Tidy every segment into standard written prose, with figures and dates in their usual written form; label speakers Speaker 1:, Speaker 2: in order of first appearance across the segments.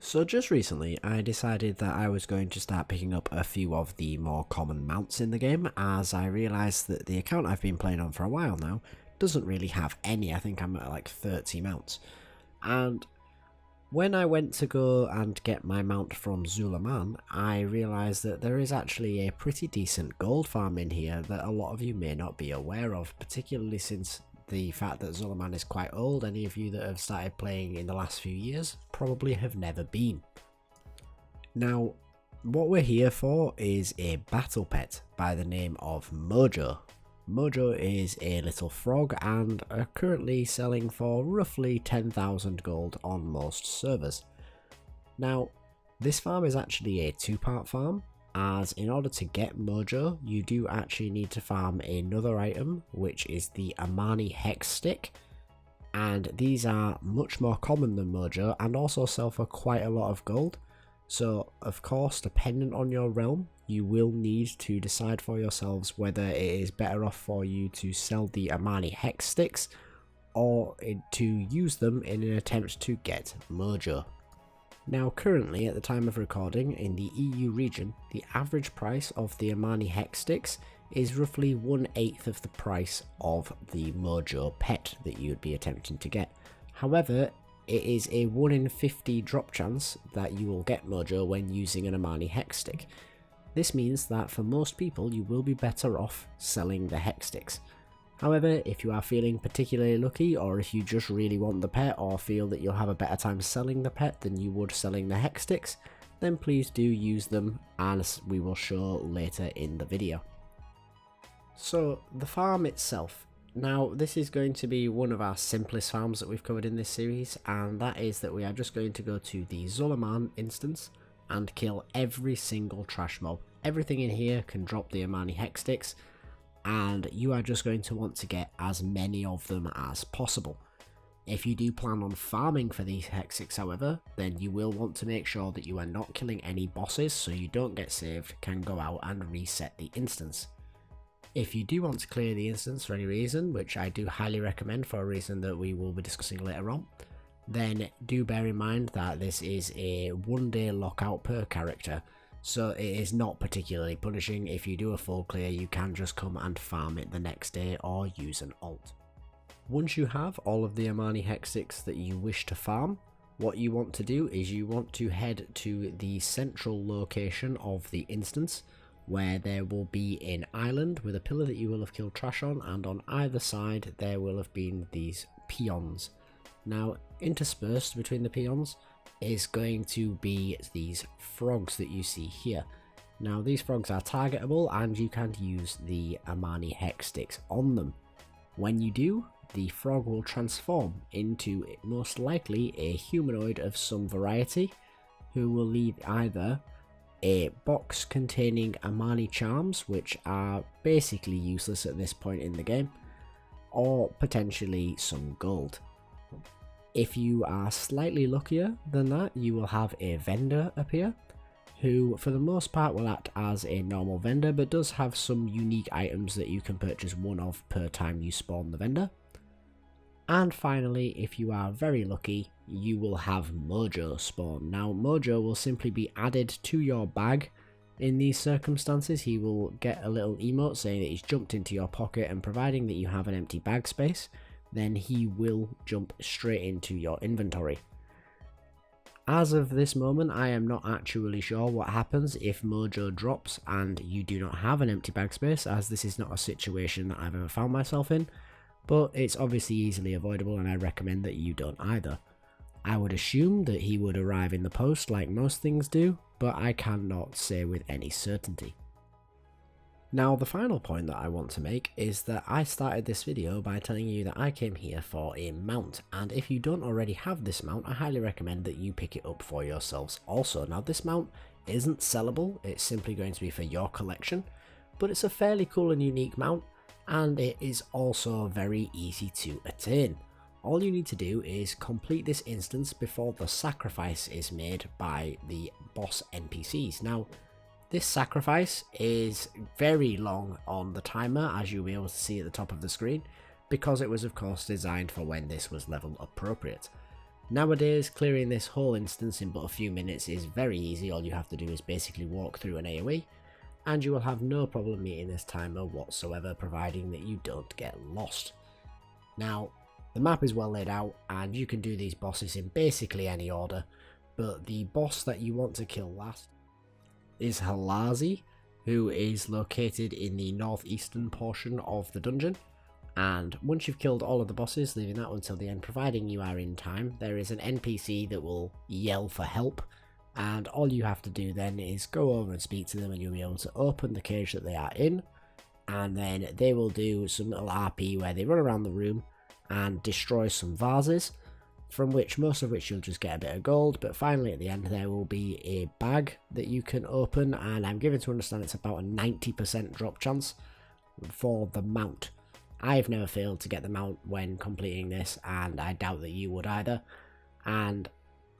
Speaker 1: So just recently, I decided that I was going to start picking up a few of the more common mounts in the game, as I realised that the account I've been playing on for a while now doesn't really have any. I think I'm at like 30 mounts. And when I went to go and get my mount from Zul'Aman, I realised that there is actually a pretty decent gold farm in here that a lot of you may not be aware of, particularly since the fact that Zul'Aman is quite old. Any of you that have started playing in the last few years probably have never been. Now, what we're here for is a battle pet by the name of Mojo. Mojo is a little frog and are currently selling for roughly 10,000 gold on most servers. Now, this farm is actually a two-part farm, as in order to get Mojo, you do actually need to farm another item, which is the Amani Hex Stick, and these are much more common than Mojo and also sell for quite a lot of gold. So of course, dependent on your realm, you will need to decide for yourselves whether it is better off for you to sell the Amani Hex Sticks or to use them in an attempt to get Mojo. Now currently, at the time of recording, in the EU region, the average price of the Amani Hex Sticks is roughly 1/8 of the price of the Mojo pet that you would be attempting to get. However, it is a 1 in 50 drop chance that you will get Mojo when using an Amani Hex Stick. This means that for most people you will be better off selling the Hex Sticks. However, if you are feeling particularly lucky, or if you just really want the pet or feel that you'll have a better time selling the pet than you would selling the Hex Sticks, then please do use them, as we will show later in the video. So, the farm itself. Now, this is going to be one of our simplest farms that we've covered in this series, and that is that we are just going to go to the Zul'Aman instance and kill every single trash mob. Everything in here can drop the Amani Hex Sticks, and you are just going to want to get as many of them as possible. If you do plan on farming for these Hex Sticks, however, then you will want to make sure that you are not killing any bosses so you don't get saved, can go out and reset the instance. If you do want to clear the instance for any reason, which I do highly recommend for a reason that we will be discussing later on, then do bear in mind that this is a 1-day lockout per character, so it is not particularly punishing. If you do a full clear, you can just come and farm it the next day or use an alt. Once you have all of the Amani Hex Sticks that you wish to farm, what you want to do is you want to head to the central location of the instance, where there will be an island with a pillar that you will have killed trash on, and on either side there will have been these peons. Now, interspersed between the peons is going to be these frogs that you see here. Now, these frogs are targetable and you can use the Amani Hex Sticks on them. When you do, the frog will transform into most likely a humanoid of some variety, who will leave either a box containing Amani charms, which are basically useless at this point in the game, or potentially some gold. If you are slightly luckier than that, you will have a vendor appear, who for the most part will act as a normal vendor, but does have some unique items that you can purchase one of per time you spawn the vendor. And finally, if you are very lucky, you will have Mojo spawn. Now, Mojo will simply be added to your bag. In these circumstances, he will get a little emote saying that he's jumped into your pocket, and providing that you have an empty bag space, then he will jump straight into your inventory. As of this moment, I am not actually sure what happens if Mojo drops and you do not have an empty bag space, as this is not a situation that I've ever found myself in, but it's obviously easily avoidable and I recommend that you don't either. I would assume that he would arrive in the post like most things do, but I cannot say with any certainty. Now, the final point that I want to make is that I started this video by telling you that I came here for a mount, and if you don't already have this mount, I highly recommend that you pick it up for yourselves also. Now, this mount isn't sellable, it's simply going to be for your collection, but it's a fairly cool and unique mount, and it is also very easy to attain. All you need to do is complete this instance before the sacrifice is made by the boss NPCs. Now, this sacrifice is very long on the timer, as you'll be able to see at the top of the screen, because it was of course designed for when this was level appropriate. Nowadays, clearing this whole instance in but a few minutes is very easy. All you have to do is basically walk through an AoE, and you will have no problem meeting this timer whatsoever, providing that you don't get lost. Now, the map is well laid out, and you can do these bosses in basically any order, but the boss that you want to kill last is Halazi, who is located in the northeastern portion of the dungeon. And once you've killed all of the bosses, leaving that until the end, providing you are in time, there is an NPC that will yell for help, and all you have to do then is go over and speak to them, and you'll be able to open the cage that they are in, and then they will do some little RP where they run around the room and destroy some vases, from which most of which you'll just get a bit of gold. But finally at the end there will be a bag that you can open, and I'm given to understand it's about a 90% drop chance for the mount. I've never failed to get the mount when completing this, and I doubt that you would either. And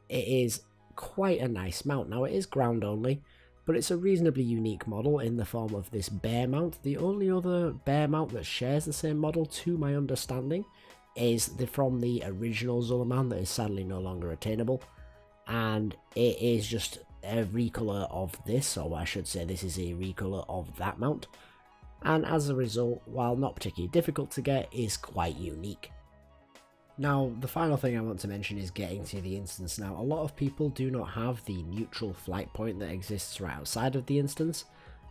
Speaker 1: it is quite a nice mount. Now, it is ground only, but it's a reasonably unique model in the form of this bear mount. The only other bear mount that shares the same model, to my understanding, is from the original Zul'Aman that is sadly no longer attainable. And it is just a recolor of this, or I should say this is a recolor of that mount. And as a result, while not particularly difficult to get, is quite unique. Now, the final thing I want to mention is getting to the instance. Now, a lot of people do not have the neutral flight point that exists right outside of the instance,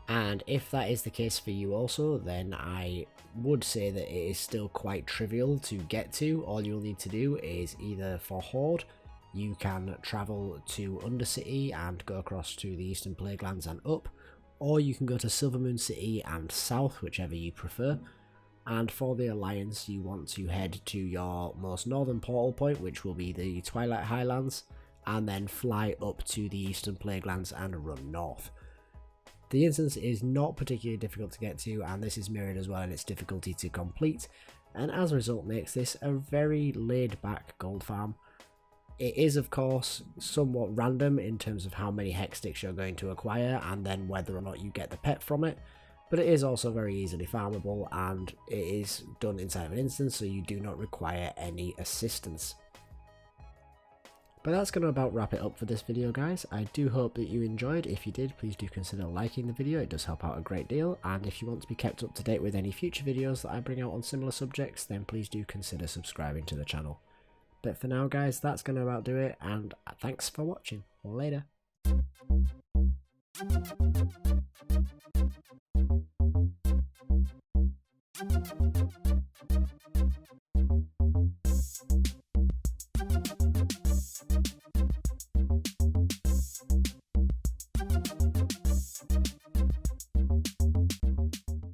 Speaker 1: and if that is the case for you also, then I would say that it is still quite trivial to get to. All you'll need to do is either for Horde, you can travel to Undercity and go across to the Eastern Plaguelands and up, or you can go to Silvermoon City and south, whichever you prefer. And for the Alliance, you want to head to your most northern portal point, which will be the Twilight Highlands, and then fly up to the Eastern Plaguelands and run north. The instance is not particularly difficult to get to, and this is mirrored as well in its difficulty to complete, and as a result makes this a very laid back gold farm. It is of course somewhat random in terms of how many hex sticks you're going to acquire and then whether or not you get the pet from it, but it is also very easily farmable, and it is done inside of an instance, so you do not require any assistance. But that's going to about wrap it up for this video, guys. I do hope that you enjoyed. If you did, please do consider liking the video, it does help out a great deal, and if you want to be kept up to date with any future videos that I bring out on similar subjects, then please do consider subscribing to the channel. But for now, guys, that's going to about do it, and thanks for watching. Later.